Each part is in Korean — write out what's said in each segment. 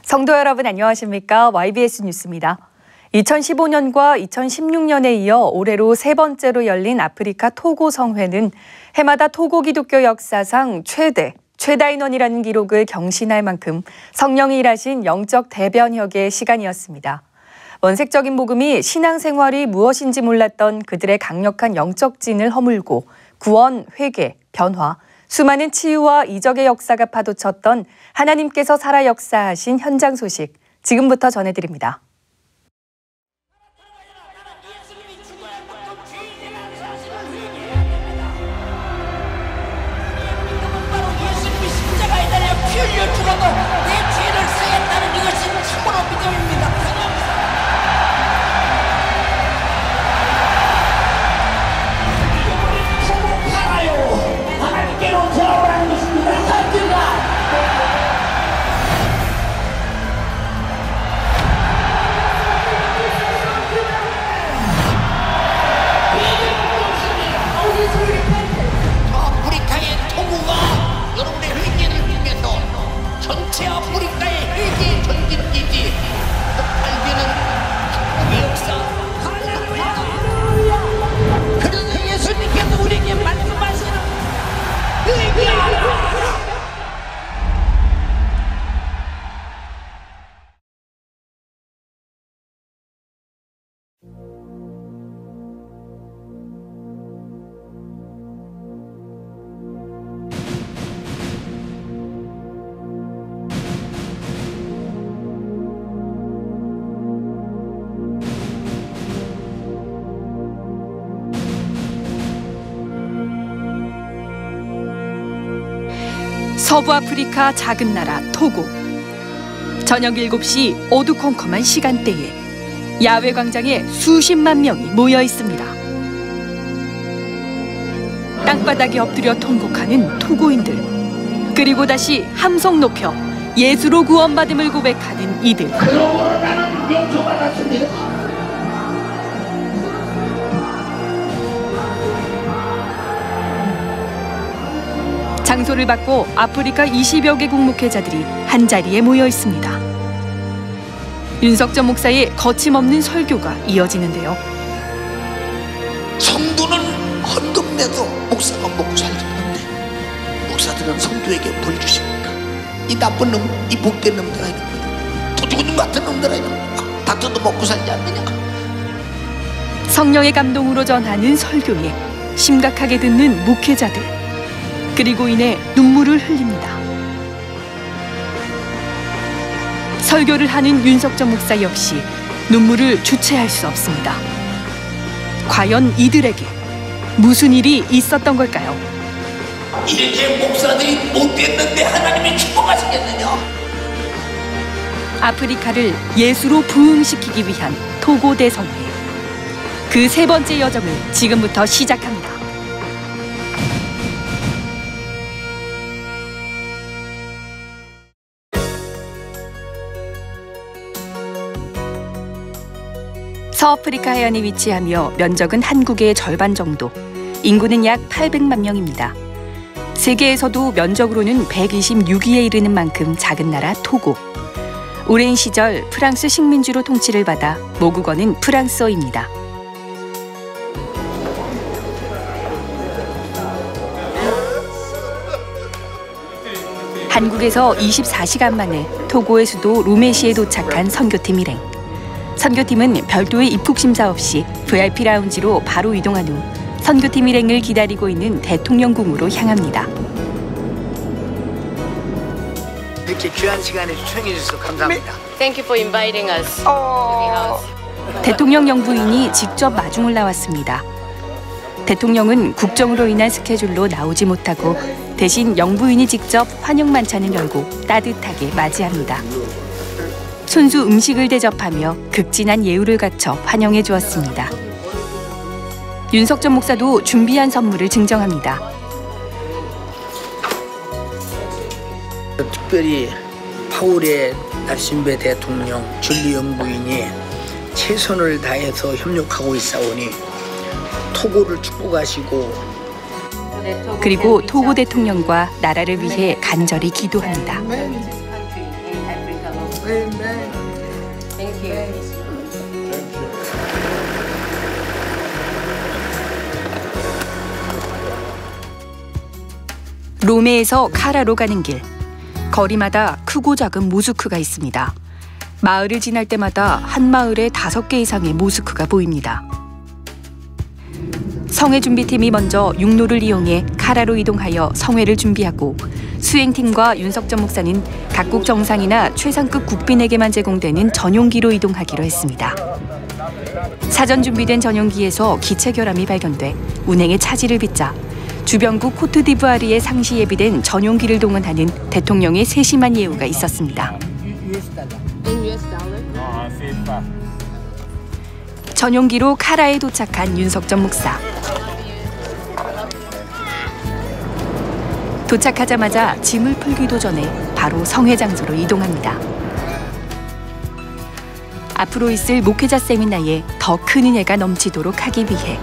성도 여러분 안녕하십니까? YBS 뉴스입니다. 2015년과 2016년에 이어 올해로 세 번째로 열린 아프리카 토고 성회는 해마다 토고 기독교 역사상 최다 인원이라는 기록을 경신할 만큼 성령이 일하신 영적 대변혁의 시간이었습니다. 원색적인 복음이 신앙생활이 무엇인지 몰랐던 그들의 강력한 영적 진을 허물고 구원, 회개, 변화, 수많은 치유와 이적의 역사가 파도쳤던 하나님께서 살아 역사하신 현장 소식 지금부터 전해드립니다. 서부 아프리카 작은 나라 토고. 저녁 7시 어두컴컴한 시간대에 야외 광장에 수십만 명이 모여 있습니다. 땅바닥에 엎드려 통곡하는 토고인들. 그리고 다시 함성 높여 예수로 구원받음을 고백하는 이들. 그러므로 나는 용서받았습니다. 장소를 바꿔 아프리카 20여 개국 목회자들이 한자리에 모여 있습니다. 윤석전 목사의 거침없는 설교가 이어지는데요. 성도는 헌금 내도 목사가 먹고 살겠는데 목사들은 성도에게 벌 주십니까? 이 나쁜 놈, 이 복된 놈들아 이놈들, 도둑놈 같은 놈들아 이놈들, 다 뜯어먹고 살지 않느냐? 성령의 감동으로 전하는 설교에 심각하게 듣는 목회자들. 그리고 이내 눈물을 흘립니다. 설교를 하는 윤석전 목사 역시 눈물을 주체할 수 없습니다. 과연 이들에게 무슨 일이 있었던 걸까요? 이렇게 목사들이 못됐는데 하나님이 기뻐하시겠느냐? 아프리카를 예수로 부흥시키기 위한 토고 대성회. 그 세 번째 여정을 지금부터 시작합니다. 서아프리카 해안에 위치하며 면적은 한국의 절반 정도, 인구는 약 800만 명입니다. 세계에서도 면적으로는 126위에 이르는 만큼 작은 나라 토고. 오랜 시절 프랑스 식민지로 통치를 받아 모국어는 프랑스어입니다. 한국에서 24시간 만에 토고의 수도 루메시에 도착한 선교팀 일행. 선교팀은 별도의 입국 심사 없이 VIP 라운지로 바로 이동한 후 선교팀 일행을 기다리고 있는 대통령궁으로 향합니다. 이렇게 귀한 시간에 초청해 주셔서 감사합니다. Thank you for inviting us to the house. 대통령 영부인이 직접 마중을 나왔습니다. 대통령은 국정으로 인한 스케줄로 나오지 못하고 대신 영부인이 직접 환영 만찬을 열고 따뜻하게 맞이합니다. 손수 음식을 대접하며 극진한 예우를 갖춰 환영해 주었습니다. 윤석전 목사도 준비한 선물을 증정합니다. 특별히 파울의 나심배 대통령 줄리 영부인이 최선을 다해서 협력하고 있사오니 토고를 축복하시고 그리고 토고 대통령과 나라를 위해 간절히 기도합니다. Thank you. 로메에서 카라로 가는 길. 거리마다 크고 작은 모스크가 있습니다. 마을을 지날 때마다 한 마을에 5개 이상의 모스크가 보입니다. 성회 준비팀이 먼저 육로를 이용해 카라로 이동하여 성회를 준비하고 수행팀과 윤석전 목사는 각국 정상이나 최상급 국빈에게만 제공되는 전용기로 이동하기로 했습니다. 사전 준비된 전용기에서 기체 결함이 발견돼 운행에 차질을 빚자 주변국 코트디부아르에 상시 예비된 전용기를 동원하는 대통령의 세심한 예우가 있었습니다. 전용기로 카라에 도착한 윤석전 목사. 도착하자마자 짐을 풀기도 전에 바로 성회 장소로 이동합니다. 앞으로 있을 목회자 세미나에 더 큰 은혜가 넘치도록 하기 위해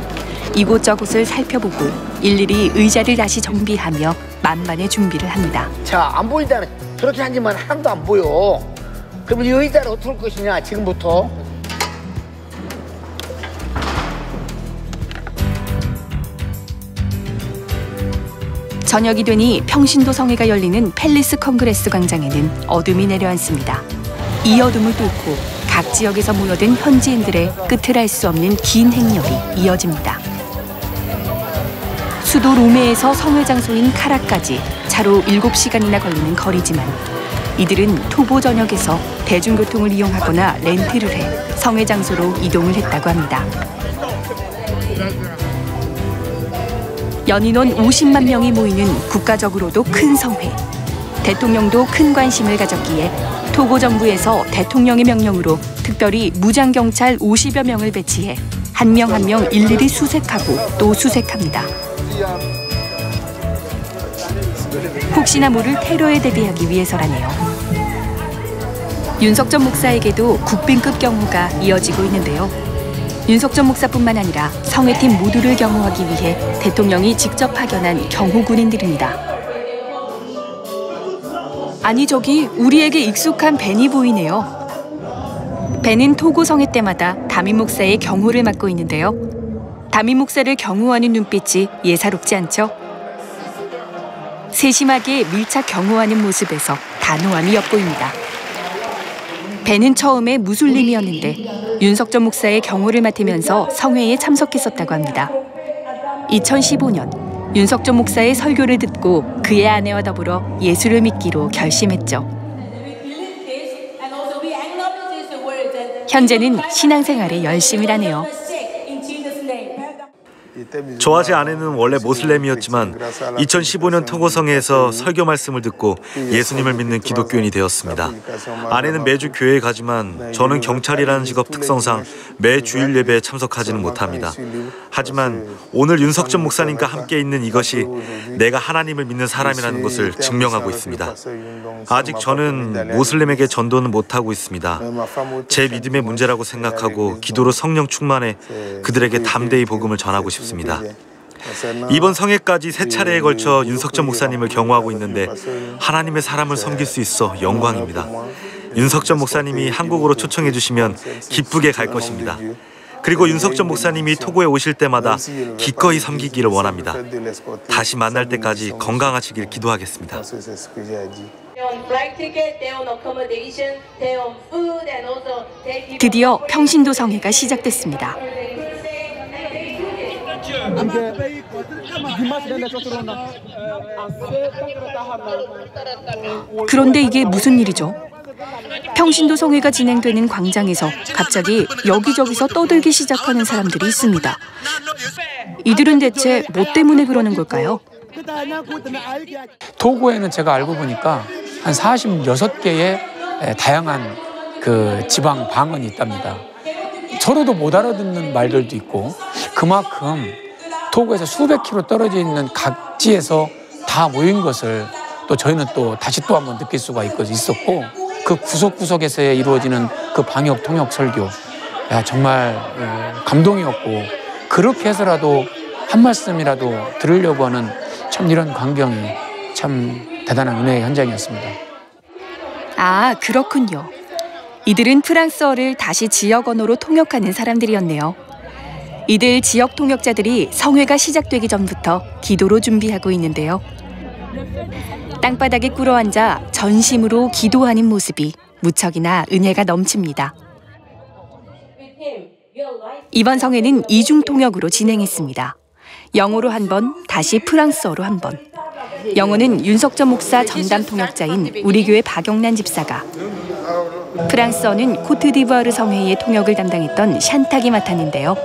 이곳저곳을 살펴보고 일일이 의자를 다시 정비하며 만반의 준비를 합니다. 자, 안 보인다는 저렇게 앉으면 하나도 안 보여. 그러면 이 의자를 어떻게 할 것이냐, 지금부터. 저녁이 되니 평신도 성회가 열리는 팰리스 컨그레스 광장에는 어둠이 내려앉습니다. 이 어둠을 뚫고 각 지역에서 모여든 현지인들의 끝을 알 수 없는 긴 행렬이 이어집니다. 수도 로메에서 성회 장소인 카라까지 차로 7시간이나 걸리는 거리지만 이들은 토보 전역에서 대중교통을 이용하거나 렌트를 해 성회 장소로 이동을 했다고 합니다. 연인원 50만 명이 모이는 국가적으로도 큰 성회. 대통령도 큰 관심을 가졌기에 토고 정부에서 대통령의 명령으로 특별히 무장경찰 50여 명을 배치해 한 명 한 명 일일이 수색하고 또 수색합니다. 혹시나 모를 테러에 대비하기 위해서라네요. 윤석전 목사에게도 국빈급 경호가 이어지고 있는데요. 윤석전 목사뿐만 아니라 성회팀 모두를 경호하기 위해 대통령이 직접 파견한 경호군인들입니다. 아니 저기 우리에게 익숙한 벤이 보이네요. 벤은 토고 성회 때마다 담임 목사의 경호를 맡고 있는데요. 담임 목사를 경호하는 눈빛이 예사롭지 않죠? 세심하게 밀착 경호하는 모습에서 단호함이 엿보입니다. 벤은 처음에 무슬림이었는데 윤석전 목사의 경호를 맡으면서 성회에 참석했었다고 합니다. 2015년 윤석전 목사의 설교를 듣고 그의 아내와 더불어 예수를 믿기로 결심했죠. 현재는 신앙생활에 열심히 하네요. 저와 제 아내는 원래 모슬렘이었지만 2015년 토고성회에서 설교 말씀을 듣고 예수님을 믿는 기독교인이 되었습니다. 아내는 매주 교회에 가지만 저는 경찰이라는 직업 특성상 매 주일 예배에 참석하지는 못합니다. 하지만 오늘 윤석전 목사님과 함께 있는 이것이 내가 하나님을 믿는 사람이라는 것을 증명하고 있습니다. 아직 저는 모슬렘에게 전도는 못하고 있습니다. 제 믿음의 문제라고 생각하고 기도로 성령 충만해 그들에게 담대히 복음을 전하고 싶습니다. 이번 성회까지 3차례에 걸쳐 윤석전 목사님을 경호하고 있는데 하나님의 사람을 섬길 수 있어 영광입니다. 윤석전 목사님이 한국으로 초청해 주시면 기쁘게 갈 것입니다. 그리고 윤석전 목사님이 토고에 오실 때마다 기꺼이 섬기기를 원합니다. 다시 만날 때까지 건강하시길 기도하겠습니다. 드디어 평신도 성회가 시작됐습니다. 그런데 이게 무슨 일이죠? 평신도 성회가 진행되는 광장에서 갑자기 여기저기서 떠들기 시작하는 사람들이 있습니다. 이들은 대체 뭐 때문에 그러는 걸까요? 토고에는 제가 알고 보니까 한 46개의 다양한 그 지방 방언이 있답니다. 서로도 못 알아듣는 말들도 있고 그만큼 토고에서 수백 킬로 떨어져 있는 각지에서 다 모인 것을 또 저희는 또 다시 또 한번 느낄 수가 있었고 그 구석구석에서 이루어지는 그 방역 통역 설교 정말 감동이었고 그렇게 해서라도 한 말씀이라도 들으려고 하는 참 이런 광경이 참 대단한 은혜의 현장이었습니다. 아, 그렇군요. 이들은 프랑스어를 다시 지역 언어로 통역하는 사람들이었네요. 이들 지역 통역자들이 성회가 시작되기 전부터 기도로 준비하고 있는데요. 땅바닥에 꿇어앉아 전심으로 기도하는 모습이 무척이나 은혜가 넘칩니다. 이번 성회는 이중 통역으로 진행했습니다. 영어로 한 번, 다시 프랑스어로 한 번. 영어는 윤석전 목사 전담 통역자인 우리 교회 박영란 집사가, 프랑스어는 코트디부아르 성회의 통역을 담당했던 샨탁이 맡았는데요.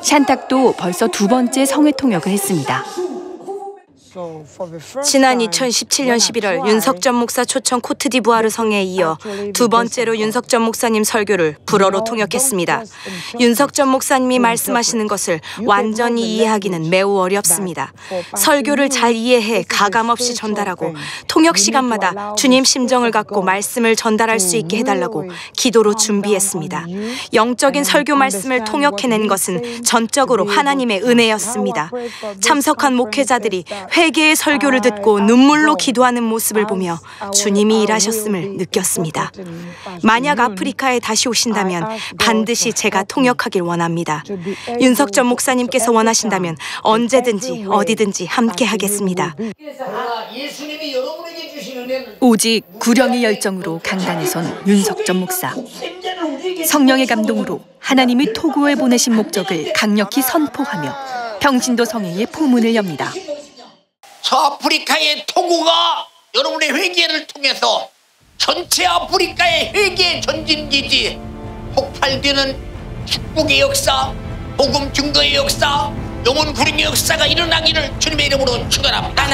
샨탁도 벌써 2번째 성회 통역을 했습니다. 지난 2017년 11월 윤석전 목사 초청 코트디부아르 성회에 이어 2번째로 윤석전 목사님 설교를 불어로 통역했습니다. 윤석전 목사님이 말씀하시는 것을 완전히 이해하기는 매우 어렵습니다. 설교를 잘 이해해 가감없이 전달하고 통역 시간마다 주님 심정을 갖고 말씀을 전달할 수 있게 해달라고 기도로 준비했습니다. 영적인 설교 말씀을 통역해낸 것은 전적으로 하나님의 은혜였습니다. 참석한 목회자들이 회개의 설교를 듣고 눈물로 기도하는 모습을 보며 주님이 일하셨음을 느꼈습니다. 만약 아프리카에 다시 오신다면 반드시 제가 통역하길 원합니다. 윤석전 목사님께서 원하신다면 언제든지 어디든지 함께 하겠습니다. 오직 구령의 열정으로 강단에 선 윤석전 목사. 성령의 감동으로 하나님이 토고에 보내신 목적을 강력히 선포하며 평신도 성회의 포문을 엽니다. 서아프리카의 토고가 여러분의 회개를 통해서 전체 아프리카의 회개 전진기지, 폭발되는 축복의 역사, 복음 증거의 역사, 영혼 구림의 역사가 일어나기를 주님의 이름으로 축원합니다.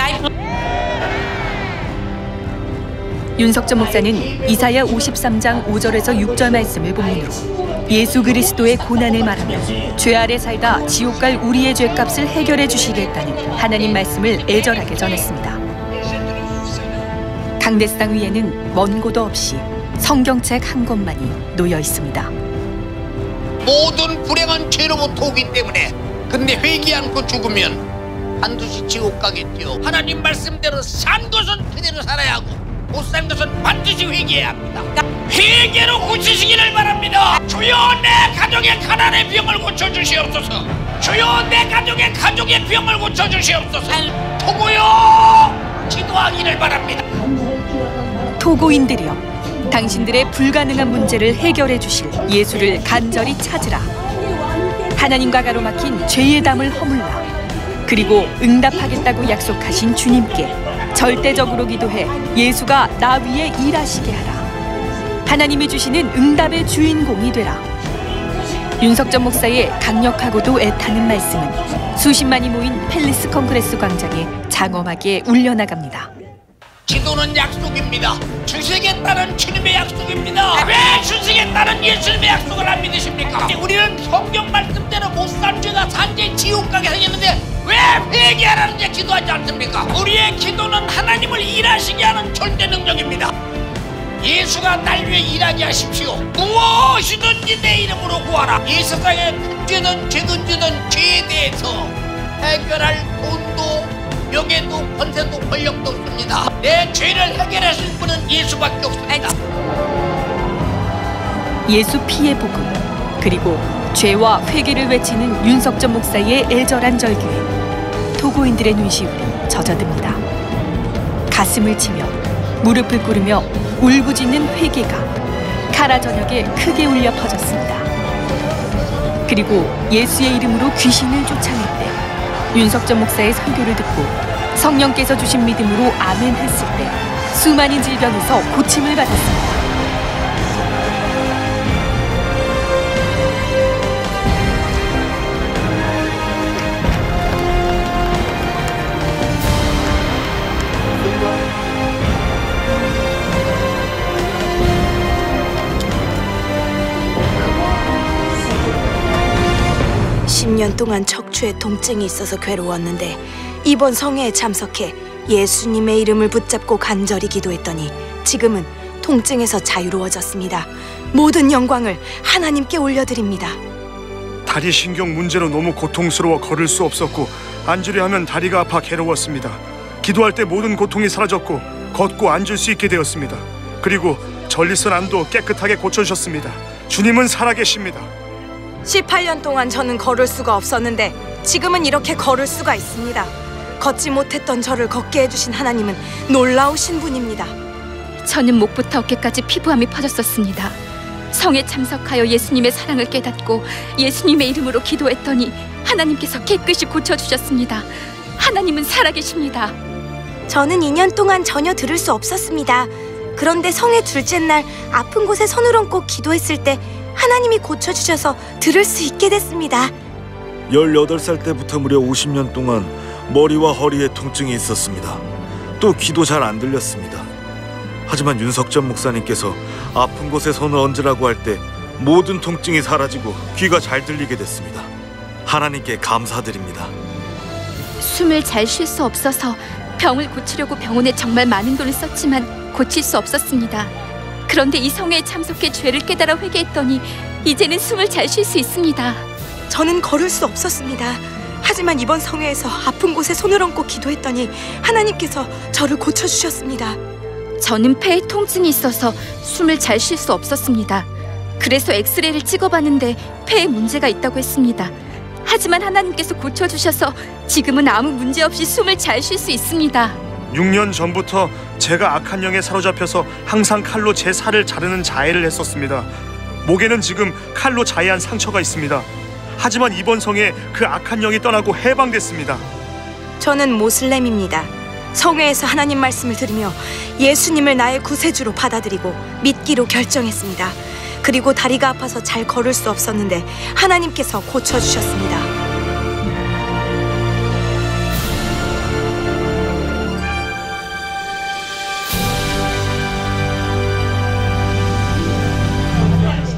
윤석전 목사는 이사야 53장 5절에서 6절 말씀을 본문으로 예수 그리스도의 고난을 말하며 죄 아래 살다 지옥 갈 우리의 죄값을 해결해 주시겠다는 하나님 말씀을 애절하게 전했습니다. 강대상 위에는 먼 곳도 없이 성경책 한 권만이 놓여 있습니다. 모든 불행한 죄로부터 오기 때문에, 근데 회개 않고 죽으면 반드시 지옥 가겠죠. 하나님 말씀대로 산 것은 그대로 살아야 하고 못 산 것은 반드시 회개해야 합니다. 회개로 고치시기를 바랍니다. 주여, 내 가족의 가난의 병을 고쳐주시옵소서. 주여, 내 가족의 병을 고쳐주시옵소서. 토고요, 기도하기를 바랍니다. 토고인들이여, 당신들의 불가능한 문제를 해결해 주실 예수를 간절히 찾으라. 하나님과 가로막힌 죄의 담을 허물라. 그리고 응답하겠다고 약속하신 주님께 절대적으로 기도해 예수가 나 위에 일하시게 하라. 하나님이 주시는 응답의 주인공이 되라. 윤석전 목사의 강력하고도 애타는 말씀은 수십만이 모인 팰리스 콩그레스 광장에 장엄하게 울려나갑니다. 기도는 약속입니다. 주시겠다는 주님의 약속입니다. 왜 주시겠다는 예수님의 약속을 안 믿으십니까? 우리는 성경 말씀대로 못 산 죄가 산죄 지옥 가게 생겼는데 왜 회개하라는 데 기도하지 않습니까? 우리의 기도는 하나님을 일하시게 하는 절대 능력입니다. 예수가 날 위해 일하게 하십시오. 무엇이든지 내 이름으로 구하라. 이 세상에 큰 죄든 작은 죄든 죄에 대해서 해결할 돈도 명예도 권세도 권력도 없습니다. 내 죄를 해결하실 분은 예수밖에 없습니다. 예수 피의 복음, 그리고 죄와 회개를 외치는 윤석전 목사의 애절한 절규에 토고인들의 눈시울이 젖어듭니다. 가슴을 치며 무릎을 꿇으며 울부짖는 회개가 카라 전역에 크게 울려 퍼졌습니다. 그리고 예수의 이름으로 귀신을 쫓아낼 때 윤석전 목사의 설교를 듣고 성령께서 주신 믿음으로 아멘 했을 때 수많은 질병에서 고침을 받았습니다. 년 동안 척추에 통증이 있어서 괴로웠는데 이번 성회에 참석해 예수님의 이름을 붙잡고 간절히 기도했더니 지금은 통증에서 자유로워졌습니다. 모든 영광을 하나님께 올려드립니다. 다리 신경 문제로 너무 고통스러워 걸을 수 없었고 앉으려 하면 다리가 아파 괴로웠습니다. 기도할 때 모든 고통이 사라졌고 걷고 앉을 수 있게 되었습니다. 그리고 전리선 안도 깨끗하게 고쳐주셨습니다. 주님은 살아계십니다. 18년 동안 저는 걸을 수가 없었는데 지금은 이렇게 걸을 수가 있습니다. 걷지 못했던 저를 걷게 해주신 하나님은 놀라우신 분입니다. 저는 목부터 어깨까지 피부암이 퍼졌었습니다. 성에 참석하여 예수님의 사랑을 깨닫고 예수님의 이름으로 기도했더니 하나님께서 깨끗이 고쳐주셨습니다. 하나님은 살아계십니다. 저는 2년 동안 전혀 들을 수 없었습니다. 그런데 성의 둘째 날 아픈 곳에 손을 얹고 기도했을 때 하나님이 고쳐주셔서 들을 수 있게 됐습니다. 18살 때부터 무려 50년 동안 머리와 허리에 통증이 있었습니다. 또 귀도 잘 안 들렸습니다. 하지만 윤석전 목사님께서 아픈 곳에 손을 얹으라고 할 때 모든 통증이 사라지고 귀가 잘 들리게 됐습니다. 하나님께 감사드립니다. 숨을 잘 쉴 수 없어서 병을 고치려고 병원에 정말 많은 돈을 썼지만 고칠 수 없었습니다. 그런데 이 성회에 참석해 죄를 깨달아 회개했더니 이제는 숨을 잘 쉴 수 있습니다. 저는 걸을 수 없었습니다. 하지만 이번 성회에서 아픈 곳에 손을 얹고 기도했더니 하나님께서 저를 고쳐주셨습니다. 저는 폐에 통증이 있어서 숨을 잘 쉴 수 없었습니다. 그래서 엑스레이를 찍어봤는데 폐에 문제가 있다고 했습니다. 하지만 하나님께서 고쳐주셔서 지금은 아무 문제 없이 숨을 잘 쉴 수 있습니다. 6년 전부터 제가 악한 영에 사로잡혀서 항상 칼로 제 살을 자르는 자해를 했었습니다. 목에는 지금 칼로 자해한 상처가 있습니다. 하지만 이번 성에 그 악한 영이 떠나고 해방됐습니다. 저는 모슬렘입니다. 성회에서 하나님 말씀을 들으며 예수님을 나의 구세주로 받아들이고 믿기로 결정했습니다. 그리고 다리가 아파서 잘 걸을 수 없었는데 하나님께서 고쳐주셨습니다.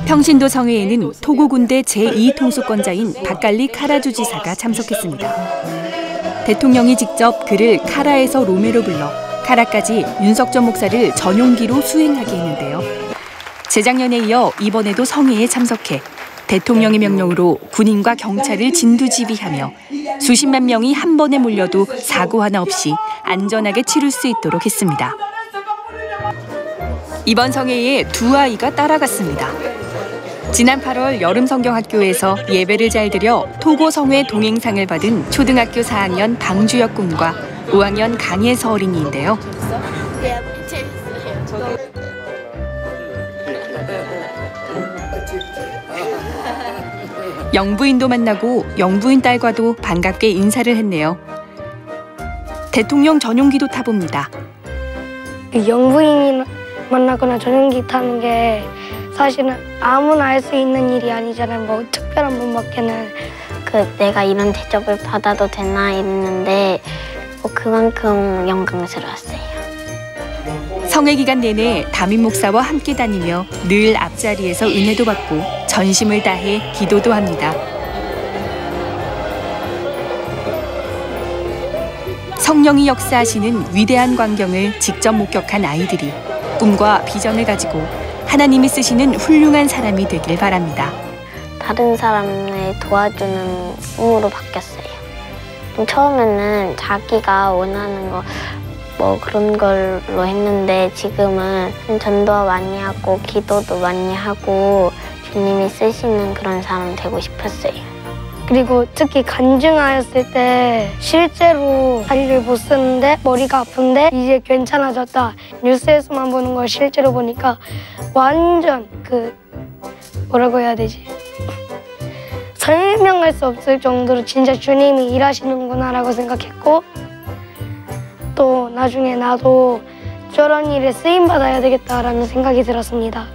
평신도 성회에는 토고 군대 제2통수권자인 박갈리 카라주 지사가 참석했습니다. 대통령이 직접 그를 카라에서 로메로 불러 카라까지 윤석전 목사를 전용기로 수행하게 했는데요. 재작년에 이어 이번에도 성회에 참석해 대통령의 명령으로 군인과 경찰을 진두지휘하며 수십만 명이 한 번에 몰려도 사고 하나 없이 안전하게 치룰 수 있도록 했습니다. 이번 성회에 두 아이가 따라갔습니다. 지난 8월 여름성경학교에서 예배를 잘 드려 토고 성회 동행상을 받은 초등학교 4학년 방주혁 군과 5학년 강예서 어린이인데요. 영부인도 만나고 영부인 딸과도 반갑게 인사를 했네요. 대통령 전용기도 타봅니다. 영부인 만나거나 전용기 타는 게 사실은 아무나 할 수 있는 일이 아니잖아요. 뭐 특별한 분밖에는. 내가 이런 대접을 받아도 되나 이랬는데 그만큼 영광스러웠어요. 성회 기간 내내 담임 목사와 함께 다니며 늘 앞자리에서 은혜도 받고 전심을 다해 기도도 합니다. 성령이 역사하시는 위대한 광경을 직접 목격한 아이들이 꿈과 비전을 가지고 하나님이 쓰시는 훌륭한 사람이 되길 바랍니다. 다른 사람을 도와주는 꿈으로 바뀌었어요. 처음에는 자기가 원하는 거 그런 걸로 했는데 지금은 전도 많이 하고 기도도 많이 하고 주님이 쓰시는 그런 사람 되고 싶었어요. 그리고 특히 간증하였을 때 실제로 다리를 못 쓰는데 머리가 아픈데 이제 괜찮아졌다. 뉴스에서만 보는 걸 실제로 보니까 완전 뭐라고 해야 되지? 설명할 수 없을 정도로 진짜 주님이 일하시는구나라고 생각했고 또 나중에 나도 저런 일에 쓰임받아야 되겠다라는 생각이 들었습니다.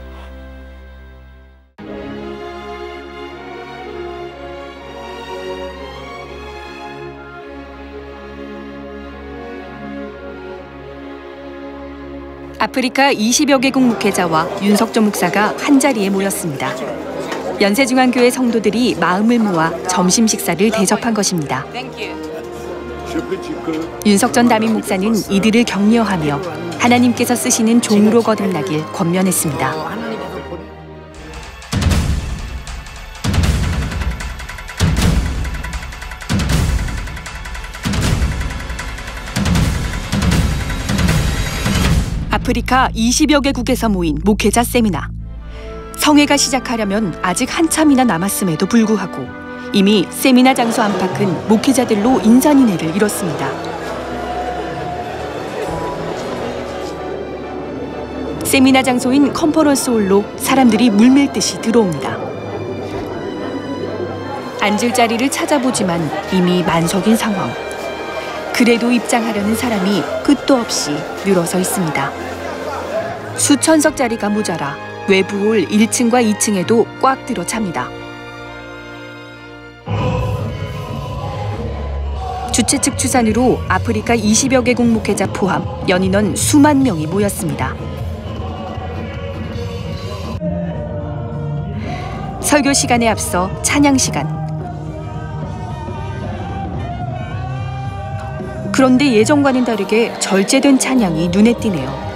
아프리카 20여 개국 목회자와 윤석전 목사가 한자리에 모였습니다. 연세중앙교회 성도들이 마음을 모아 점심 식사를 대접한 것입니다. 윤석전 담임 목사는 이들을 격려하며 하나님께서 쓰시는 종으로 거듭나길 권면했습니다. 아프리카 20여 개국에서 모인 목회자 세미나. 성회가 시작하려면 아직 한참이나 남았음에도 불구하고 이미 세미나 장소 안팎은 목회자들로 인산인해를 이뤘습니다. 세미나 장소인 컨퍼런스 홀로 사람들이 물밀듯이 들어옵니다. 앉을 자리를 찾아보지만 이미 만석인 상황. 그래도 입장하려는 사람이 끝도 없이 늘어서 있습니다. 수천석 자리가 모자라 외부홀 1층과 2층에도 꽉 들어 찹니다. 주최 측 추산으로 아프리카 20여 개국 목회자 포함 연인원 수만 명이 모였습니다. 설교 시간에 앞서 찬양 시간. 그런데 예전과는 다르게 절제된 찬양이 눈에 띄네요.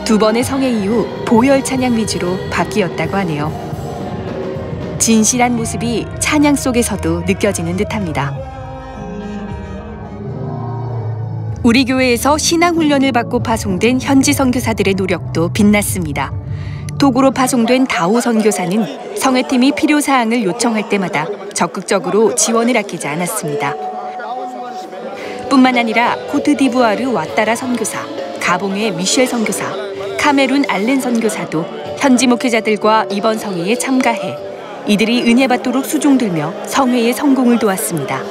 두 번의 성회 이후 보혈 찬양 위주로 바뀌었다고 하네요. 진실한 모습이 찬양 속에서도 느껴지는 듯합니다. 우리 교회에서 신앙훈련을 받고 파송된 현지 선교사들의 노력도 빛났습니다. 토고로 파송된 다오 선교사는 성회팀이 필요사항을 요청할 때마다 적극적으로 지원을 아끼지 않았습니다. 뿐만 아니라 코트디부아르 와따라 선교사, 가봉의 미셸 선교사, 카메룬 알렌 선교사도 현지 목회자들과 이번 성회에 참가해 이들이 은혜 받도록 수종들며 성회의 성공을 도왔습니다.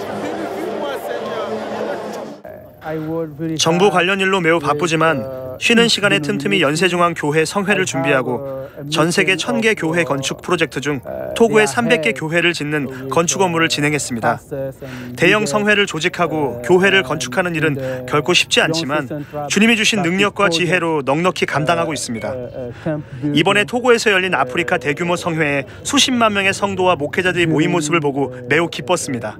정부 관련 일로 매우 바쁘지만 쉬는 시간에 틈틈이 연세중앙교회 성회를 준비하고 전 세계 1000개 교회 건축 프로젝트 중 토고의 300개 교회를 짓는 건축 업무를 진행했습니다. 대형 성회를 조직하고 교회를 건축하는 일은 결코 쉽지 않지만 주님이 주신 능력과 지혜로 넉넉히 감당하고 있습니다. 이번에 토고에서 열린 아프리카 대규모 성회에 수십만 명의 성도와 목회자들이 모인 모습을 보고 매우 기뻤습니다.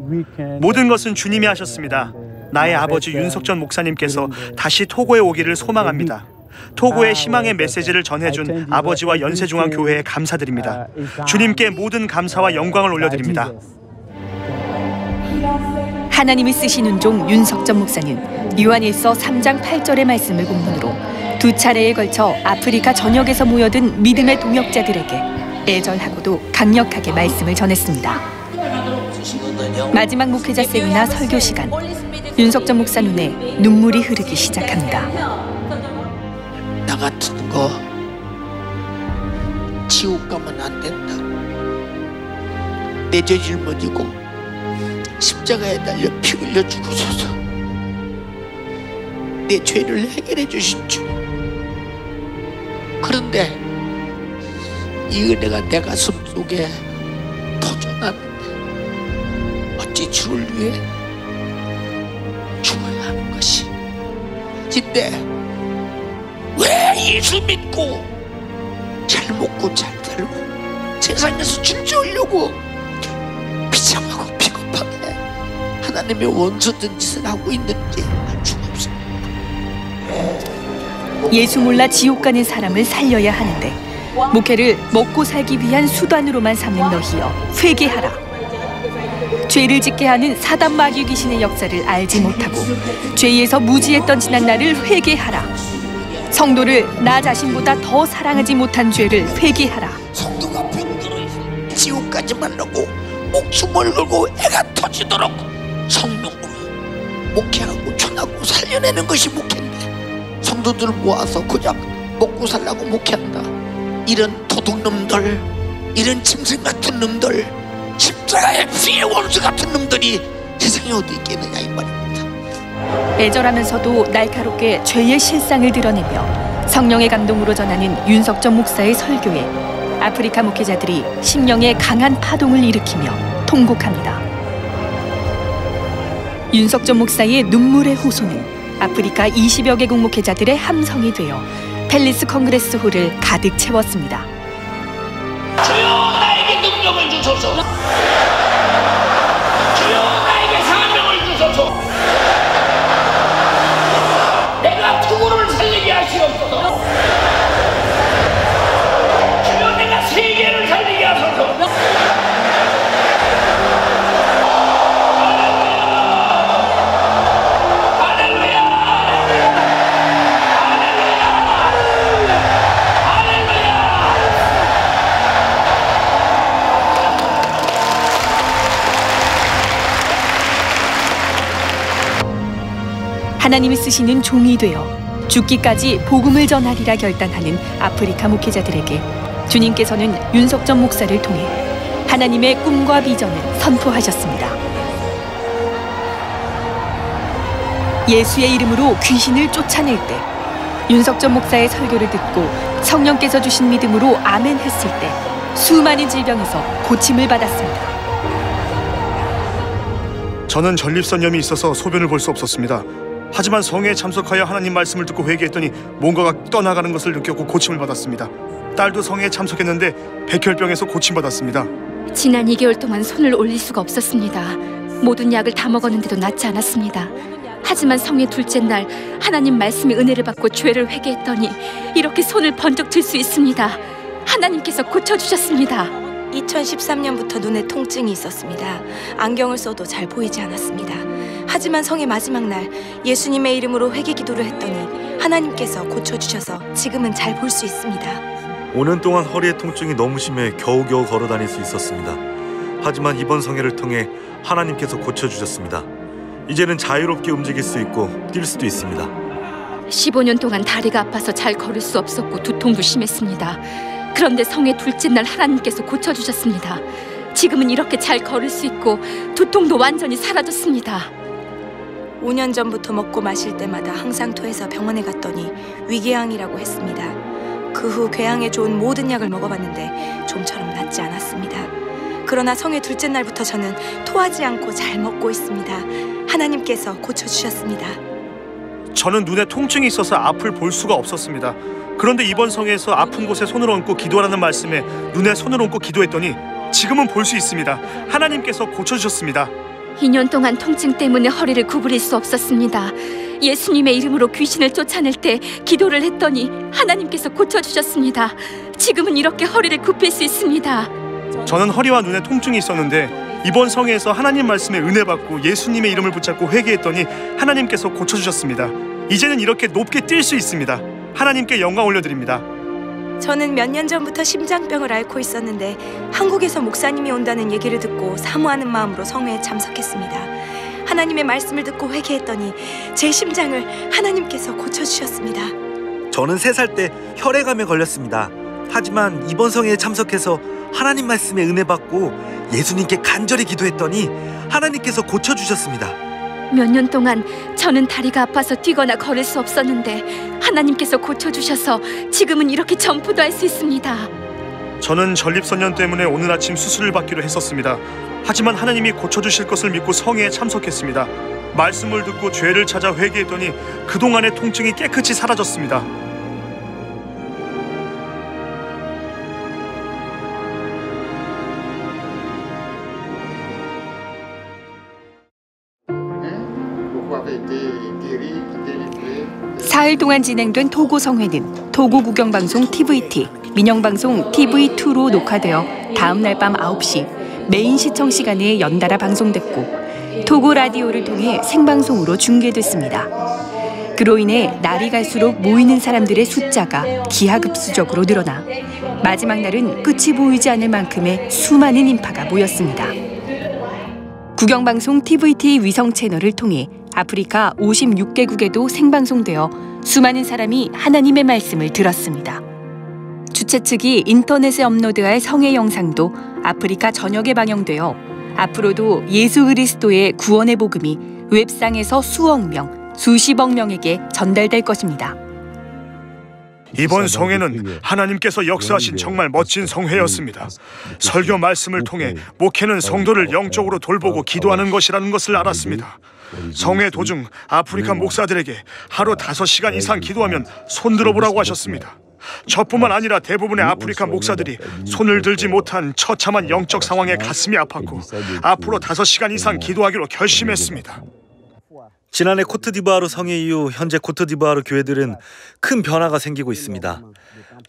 모든 것은 주님이 하셨습니다. 나의 아버지 윤석전 목사님께서 다시 토고에 오기를 소망합니다. 토고의 희망의 메시지를 전해준 아버지와 연세중앙교회에 감사드립니다. 주님께 모든 감사와 영광을 올려드립니다. 하나님이 쓰신 은종 윤석전 목사는 요한일서 3장 8절의 말씀을 본문으로 두 차례에 걸쳐 아프리카 전역에서 모여든 믿음의 동역자들에게 애절하고도 강력하게 말씀을 전했습니다. 마지막 목회자 세미나 설교 시간. 윤석전 목사 눈에 눈물이 흐르기 시작합니다. 나 같은 거 지옥 가면 안 된다. 내 죄 짊어지고 십자가에 달려 피 흘려 죽으소서. 내 죄를 해결해 주신 주. 그런데 이 은혜가 내 가슴 속에 터져나는데 어찌 주를 위해 죽어야 하는 것이. 근데 왜 예수 믿고 잘 먹고 잘 살고 세상에서 줄지으려고 비참하고 비겁하게 하나님의 원수된 짓을 하고 있는지 알 수가 없습니다. 예수 몰라 지옥 가는 사람을 살려야 하는데 목회를 먹고 살기 위한 수단으로만 삼는 너희여 회개하라. 죄를 짓게 하는 사단 마귀 귀신의 역사를 알지 못하고 죄에서 무지했던 지난 날을 회개하라. 성도를 나 자신보다 더 사랑하지 못한 죄를 회개하라. 성도가 병들어 지옥까지 만나고 목숨을 걸고 애가 터지도록 성령으로 목회하고 전하고 살려내는 것이 목회인데 성도들을 모아서 그냥 먹고 살라고 목회한다. 이런 도둑놈들, 이런 짐승 같은 놈들, 십자가의 피의 원수 같은 놈들이 세상에 어디 있겠느냐 이 말입니다. 애절하면서도 날카롭게 죄의 실상을 드러내며 성령의 감동으로 전하는 윤석전 목사의 설교에 아프리카 목회자들이 심령의 강한 파동을 일으키며 통곡합니다. 윤석전 목사의 눈물의 호소는 아프리카 20여 개국 목회자들의 함성이 되어 팰리스 컨그레스 홀을 가득 채웠습니다. 주여 나에게 능력을 주소서. 주여 나에게 사명을 주소서. 내가 토고를 살리게 하시옵소서. 주여 내가 세계를 살리게 하소서. 할렐루야. 할렐루야. 하나님이 쓰시는 종이 되어 죽기까지 복음을 전하리라 결단하는 아프리카 목회자들에게 주님께서는 윤석전 목사를 통해 하나님의 꿈과 비전을 선포하셨습니다. 예수의 이름으로 귀신을 쫓아낼 때, 윤석전 목사의 설교를 듣고 성령께서 주신 믿음으로 아멘 했을 때 수많은 질병에서 고침을 받았습니다. 저는 전립선염이 있어서 소변을 볼 수 없었습니다. 하지만 성회에 참석하여 하나님 말씀을 듣고 회개했더니 뭔가가 떠나가는 것을 느꼈고 고침을 받았습니다. 딸도 성회에 참석했는데 백혈병에서 고침받았습니다. 지난 2개월 동안 손을 올릴 수가 없었습니다. 모든 약을 다 먹었는데도 낫지 않았습니다. 하지만 성회 둘째 날 하나님 말씀의 은혜를 받고 죄를 회개했더니 이렇게 손을 번쩍 들 수 있습니다. 하나님께서 고쳐주셨습니다. 2013년부터 눈에 통증이 있었습니다. 안경을 써도 잘 보이지 않았습니다. 하지만 성회 마지막 날 예수님의 이름으로 회개 기도를 했더니 하나님께서 고쳐주셔서 지금은 잘 볼 수 있습니다. 5년 동안 허리의 통증이 너무 심해 겨우겨우 걸어 다닐 수 있었습니다. 하지만 이번 성회를 통해 하나님께서 고쳐주셨습니다. 이제는 자유롭게 움직일 수 있고 뛸 수도 있습니다. 15년 동안 다리가 아파서 잘 걸을 수 없었고 두통도 심했습니다. 그런데 성회 둘째 날 하나님께서 고쳐주셨습니다. 지금은 이렇게 잘 걸을 수 있고 두통도 완전히 사라졌습니다. 5년 전부터 먹고 마실 때마다 항상 토해서 병원에 갔더니 위궤양이라고 했습니다. 그 후 궤양에 좋은 모든 약을 먹어봤는데 좀처럼 낫지 않았습니다. 그러나 성회 둘째 날부터 저는 토하지 않고 잘 먹고 있습니다. 하나님께서 고쳐주셨습니다. 저는 눈에 통증이 있어서 앞을 볼 수가 없었습니다. 그런데 이번 성회에서 아픈 곳에 손을 얹고 기도하라는 말씀에 눈에 손을 얹고 기도했더니 지금은 볼 수 있습니다. 하나님께서 고쳐주셨습니다. 2년 동안 통증 때문에 허리를 구부릴 수 없었습니다. 예수님의 이름으로 귀신을 쫓아낼 때 기도를 했더니 하나님께서 고쳐주셨습니다. 지금은 이렇게 허리를 굽힐 수 있습니다. 저는 허리와 눈에 통증이 있었는데 이번 성회에서 하나님 말씀에 은혜 받고 예수님의 이름을 붙잡고 회개했더니 하나님께서 고쳐주셨습니다. 이제는 이렇게 높게 뛸 수 있습니다. 하나님께 영광 올려드립니다. 저는 몇 년 전부터 심장병을 앓고 있었는데 한국에서 목사님이 온다는 얘기를 듣고 사모하는 마음으로 성회에 참석했습니다. 하나님의 말씀을 듣고 회개했더니 제 심장을 하나님께서 고쳐주셨습니다. 저는 3살 때 혈액암에 걸렸습니다. 하지만 이번 성회에 참석해서 하나님 말씀에 은혜 받고 예수님께 간절히 기도했더니 하나님께서 고쳐주셨습니다. 몇 년 동안 저는 다리가 아파서 뛰거나 걸을 수 없었는데 하나님께서 고쳐주셔서 지금은 이렇게 점프도 할 수 있습니다. 저는 전립선염 때문에 오늘 아침 수술을 받기로 했었습니다. 하지만 하나님이 고쳐주실 것을 믿고 성회에 참석했습니다. 말씀을 듣고 죄를 찾아 회개했더니 그동안의 통증이 깨끗이 사라졌습니다. 사흘 동안 진행된 토고 성회는 토고 국영방송 TVT, 민영방송 TV2로 녹화되어 다음 날 밤 9시 메인 시청 시간에 연달아 방송됐고 토고 라디오를 통해 생방송으로 중계됐습니다. 그로 인해 날이 갈수록 모이는 사람들의 숫자가 기하급수적으로 늘어나 마지막 날은 끝이 보이지 않을 만큼의 수많은 인파가 모였습니다. 국영방송 TVT 위성 채널을 통해 아프리카 56개국에도 생방송되어 수많은 사람이 하나님의 말씀을 들었습니다. 주최 측이 인터넷에 업로드할 성회 영상도 아프리카 전역에 방영되어 앞으로도 예수 그리스도의 구원의 복음이 웹상에서 수억 명, 수십억 명에게 전달될 것입니다. 이번 성회는 하나님께서 역사하신 정말 멋진 성회였습니다. 설교 말씀을 통해 목회는 성도를 영적으로 돌보고 기도하는 것이라는 것을 알았습니다. 성회 도중 아프리카 목사들에게 하루 5시간 이상 기도하면 손 들어보라고 하셨습니다. 저뿐만 아니라 대부분의 아프리카 목사들이 손을 들지 못한 처참한 영적 상황에 가슴이 아팠고 앞으로 5시간 이상 기도하기로 결심했습니다. 지난해 코트디부아르 성회 이후 현재 코트디부아르 교회들은 큰 변화가 생기고 있습니다.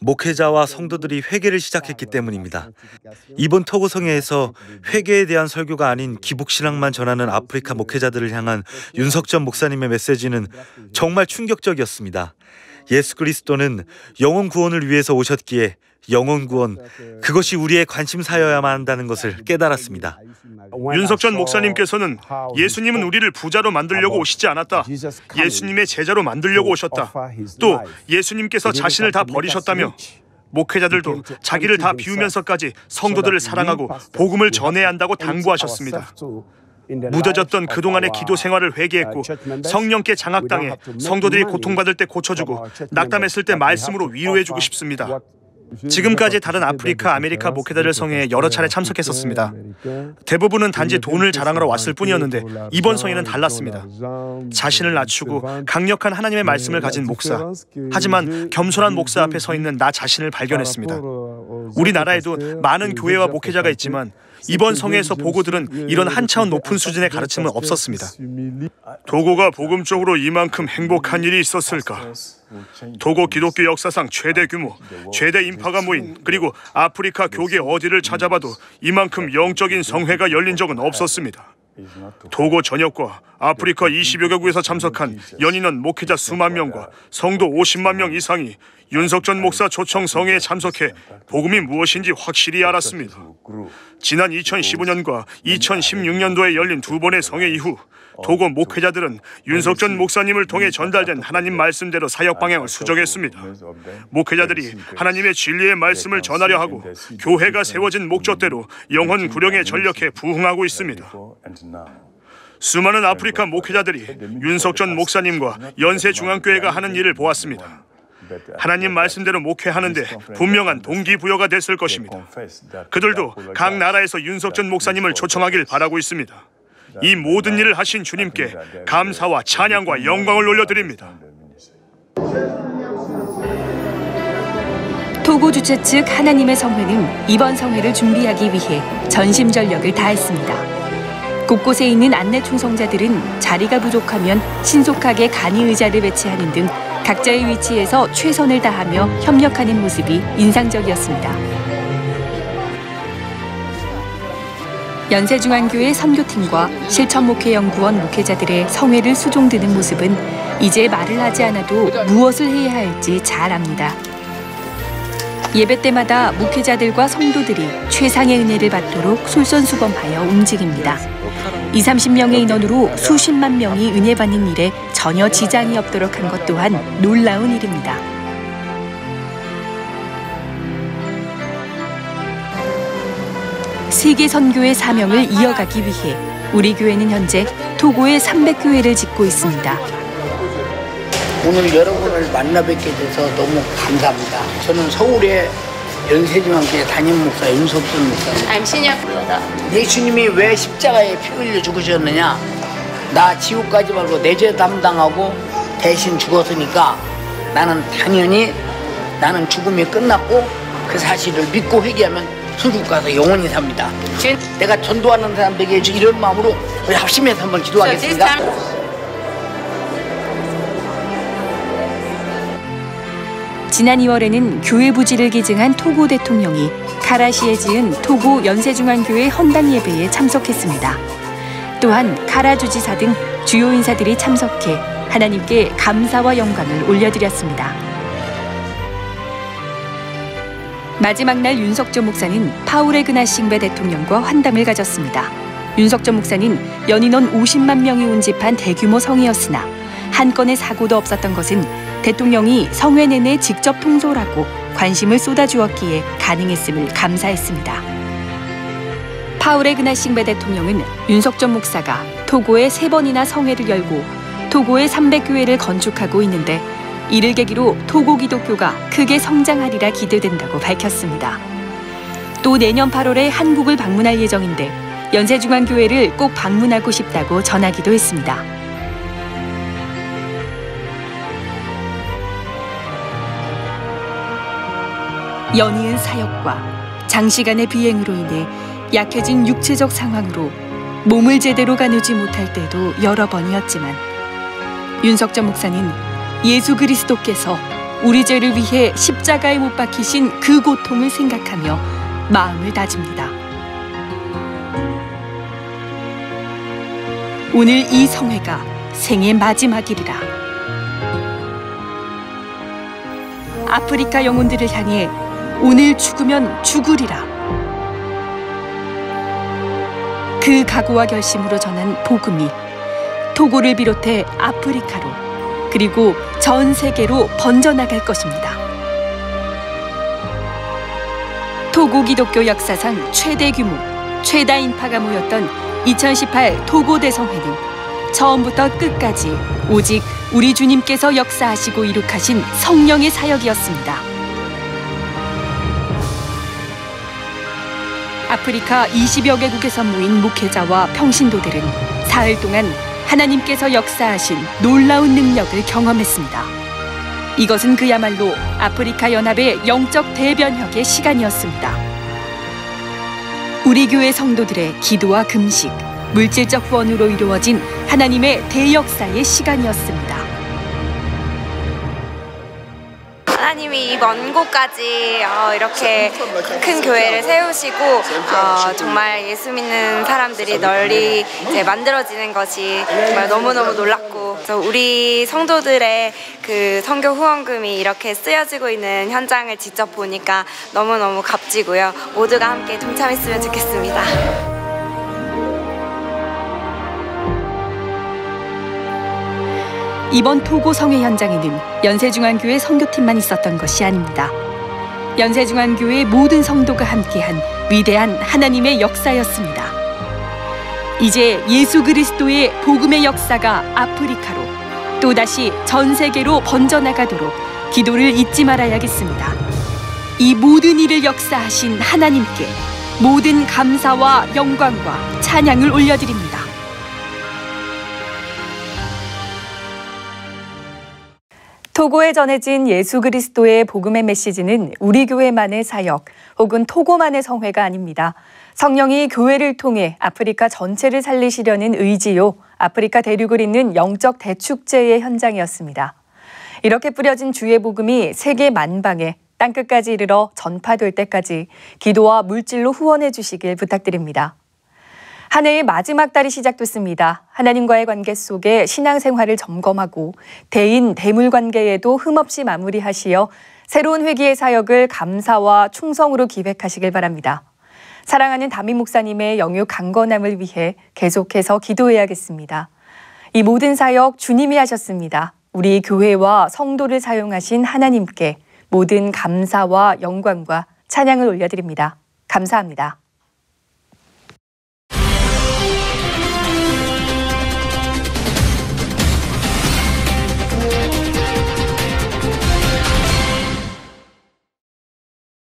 목회자와 성도들이 회개를 시작했기 때문입니다. 이번 토고 성회에서 회개에 대한 설교가 아닌 기복신앙만 전하는 아프리카 목회자들을 향한 윤석전 목사님의 메시지는 정말 충격적이었습니다. 예수 그리스도는 영혼 구원을 위해서 오셨기에 영혼 구원, 그것이 우리의 관심사여야만 한다는 것을 깨달았습니다. 윤석전 목사님께서는 예수님은 우리를 부자로 만들려고 오시지 않았다. 예수님의 제자로 만들려고 오셨다. 또 예수님께서 자신을 다 버리셨다며 목회자들도 자기를 다 비우면서까지 성도들을 사랑하고 복음을 전해야 한다고 당부하셨습니다. 무뎌졌던 그동안의 기도 생활을 회개했고 성령께 장악당해 성도들이 고통받을 때 고쳐주고 낙담했을 때 말씀으로 위로해주고 싶습니다. 지금까지 다른 아프리카, 아메리카 목회자들 성회에 여러 차례 참석했었습니다. 대부분은 단지 돈을 자랑하러 왔을 뿐이었는데 이번 성회는 달랐습니다. 자신을 낮추고 강력한 하나님의 말씀을 가진 목사, 하지만 겸손한 목사 앞에 서 있는 나 자신을 발견했습니다. 우리나라에도 많은 교회와 목회자가 있지만 이번 성회에서 보고 들은 이런 한 차원 높은 수준의 가르침은 없었습니다. 토고가 복음적으로 이만큼 행복한 일이 있었을까? 토고 기독교 역사상 최대 규모, 최대 인파가 모인, 그리고 아프리카 교계 어디를 찾아봐도 이만큼 영적인 성회가 열린 적은 없었습니다. 토고 전역과 아프리카 20여 개국에서 참석한 연인원 목회자 수만 명과 성도 50만 명 이상이 윤석전 목사 초청 성회에 참석해 복음이 무엇인지 확실히 알았습니다. 지난 2015년과 2016년도에 열린 두 번의 성회 이후 토고 목회자들은 윤석전 목사님을 통해 전달된 하나님 말씀대로 사역 방향을 수정했습니다. 목회자들이 하나님의 진리의 말씀을 전하려 하고 교회가 세워진 목적대로 영혼 구령에 전력해 부흥하고 있습니다. 수많은 아프리카 목회자들이 윤석전 목사님과 연세중앙교회가 하는 일을 보았습니다. 하나님 말씀대로 목회하는데 분명한 동기부여가 됐을 것입니다. 그들도 각 나라에서 윤석전 목사님을 초청하길 바라고 있습니다. 이 모든 일을 하신 주님께 감사와 찬양과 영광을 올려드립니다. 토고 주최 측 하나님의 성회는 이번 성회를 준비하기 위해 전심전력을 다했습니다. 곳곳에 있는 안내 충성자들은 자리가 부족하면 신속하게 간이 의자를 배치하는 등 각자의 위치에서 최선을 다하며 협력하는 모습이 인상적이었습니다. 연세중앙교회 선교팀과 실천목회연구원 목회자들의 성회를 수종드는 모습은 이제 말을 하지 않아도 무엇을 해야 할지 잘 압니다. 예배 때마다 목회자들과 성도들이 최상의 은혜를 받도록 솔선수범하여 움직입니다. 20-30명의 인원으로 수십만 명이 은혜 받는 일에 전혀 지장이 없도록 한 것 또한 놀라운 일입니다. 세계 선교의 사명을 이어가기 위해 우리 교회는 현재 토고의 300교회를 짓고 있습니다. 오늘 여러분을 만나 뵙게 돼서 너무 감사합니다. 저는 서울의 연세중앙교회 담임 목사 윤석전 목사입니다. 예수님이 왜 십자가에 피 흘려 죽으셨느냐? 나 지옥 가지 말고 내 죄 담당하고 대신 죽었으니까 나는 당연히 나는 죽음이 끝났고 그 사실을 믿고 회개하면 천국 가서 영원히 삽니다. 내가 전도하는 사람들에게 이런 마음으로 우리 합심해서 한번 기도하겠습니다. 지난 2월에는 교회 부지를 기증한 토고 대통령이 카라시에 지은 토고 연세중앙교회 헌당 예배에 참석했습니다. 또한 카라 주지사 등 주요 인사들이 참석해 하나님께 감사와 영광을 올려드렸습니다. 마지막 날 윤석전 목사는 파울의 그나싱베 대통령과 환담을 가졌습니다. 윤석전 목사는 연인원 50만 명이 운집한 대규모 성회였으나 한 건의 사고도 없었던 것은 대통령이 성회 내내 직접 통솔하고 관심을 쏟아주었기에 가능했음을 감사했습니다. 파울의 그나싱베 대통령은 윤석전 목사가 토고에 3번이나 성회를 열고 토고의 300교회를 건축하고 있는데 이를 계기로 토고 기독교가 크게 성장하리라 기대된다고 밝혔습니다. 또 내년 8월에 한국을 방문할 예정인데 연세중앙교회를 꼭 방문하고 싶다고 전하기도 했습니다. 연이은 사역과 장시간의 비행으로 인해 약해진 육체적 상황으로 몸을 제대로 가누지 못할 때도 여러 번이었지만 윤석전 목사는 예수 그리스도께서 우리 죄를 위해 십자가에 못 박히신 그 고통을 생각하며 마음을 다집니다. 오늘 이 성회가 생애 마지막이리라. 아프리카 영혼들을 향해 오늘 죽으면 죽으리라. 그 각오와 결심으로 전한 복음이 토고를 비롯해 아프리카로 그리고 전 세계로 번져나갈 것입니다. 토고 기독교 역사상 최대 규모, 최다 인파가 모였던 2018 토고 대성회는 처음부터 끝까지 오직 우리 주님께서 역사하시고 이룩하신 성령의 사역이었습니다. 아프리카 20여 개국에서 모인 목회자와 평신도들은 사흘 동안 하나님께서 역사하신 놀라운 능력을 경험했습니다. 이것은 그야말로 아프리카 연합의 영적 대변혁의 시간이었습니다. 우리 교회 성도들의 기도와 금식, 물질적 후원으로 이루어진 하나님의 대역사의 시간이었습니다. 하나님이 이 먼 곳까지 이렇게 큰 교회를 세우시고 정말 예수 믿는 사람들이 널리 이제 만들어지는 것이 정말 너무너무 놀랍고, 그래서 우리 성도들의 그 선교 후원금이 이렇게 쓰여지고 있는 현장을 직접 보니까 너무너무 값지고요. 모두가 함께 동참했으면 좋겠습니다. 이번 토고 성회 현장에는 연세중앙교회 선교팀만 있었던 것이 아닙니다. 연세중앙교회 모든 성도가 함께한 위대한 하나님의 역사였습니다. 이제 예수 그리스도의 복음의 역사가 아프리카로 또다시 전 세계로 번져나가도록 기도를 잊지 말아야겠습니다. 이 모든 일을 역사하신 하나님께 모든 감사와 영광과 찬양을 올려드립니다. 토고에 전해진 예수 그리스도의 복음의 메시지는 우리 교회만의 사역 혹은 토고만의 성회가 아닙니다. 성령이 교회를 통해 아프리카 전체를 살리시려는 의지요, 아프리카 대륙을 잇는 영적 대축제의 현장이었습니다. 이렇게 뿌려진 주의 복음이 세계 만방에 땅끝까지 이르러 전파될 때까지 기도와 물질로 후원해 주시길 부탁드립니다. 한 해의 마지막 달이 시작됐습니다. 하나님과의 관계 속에 신앙생활을 점검하고 대인, 대물 관계에도 흠없이 마무리하시어 새로운 회개의 사역을 감사와 충성으로 기획하시길 바랍니다. 사랑하는 담임 목사님의 영육 강건함을 위해 계속해서 기도해야겠습니다. 이 모든 사역 주님이 하셨습니다. 우리 교회와 성도를 사용하신 하나님께 모든 감사와 영광과 찬양을 올려드립니다. 감사합니다.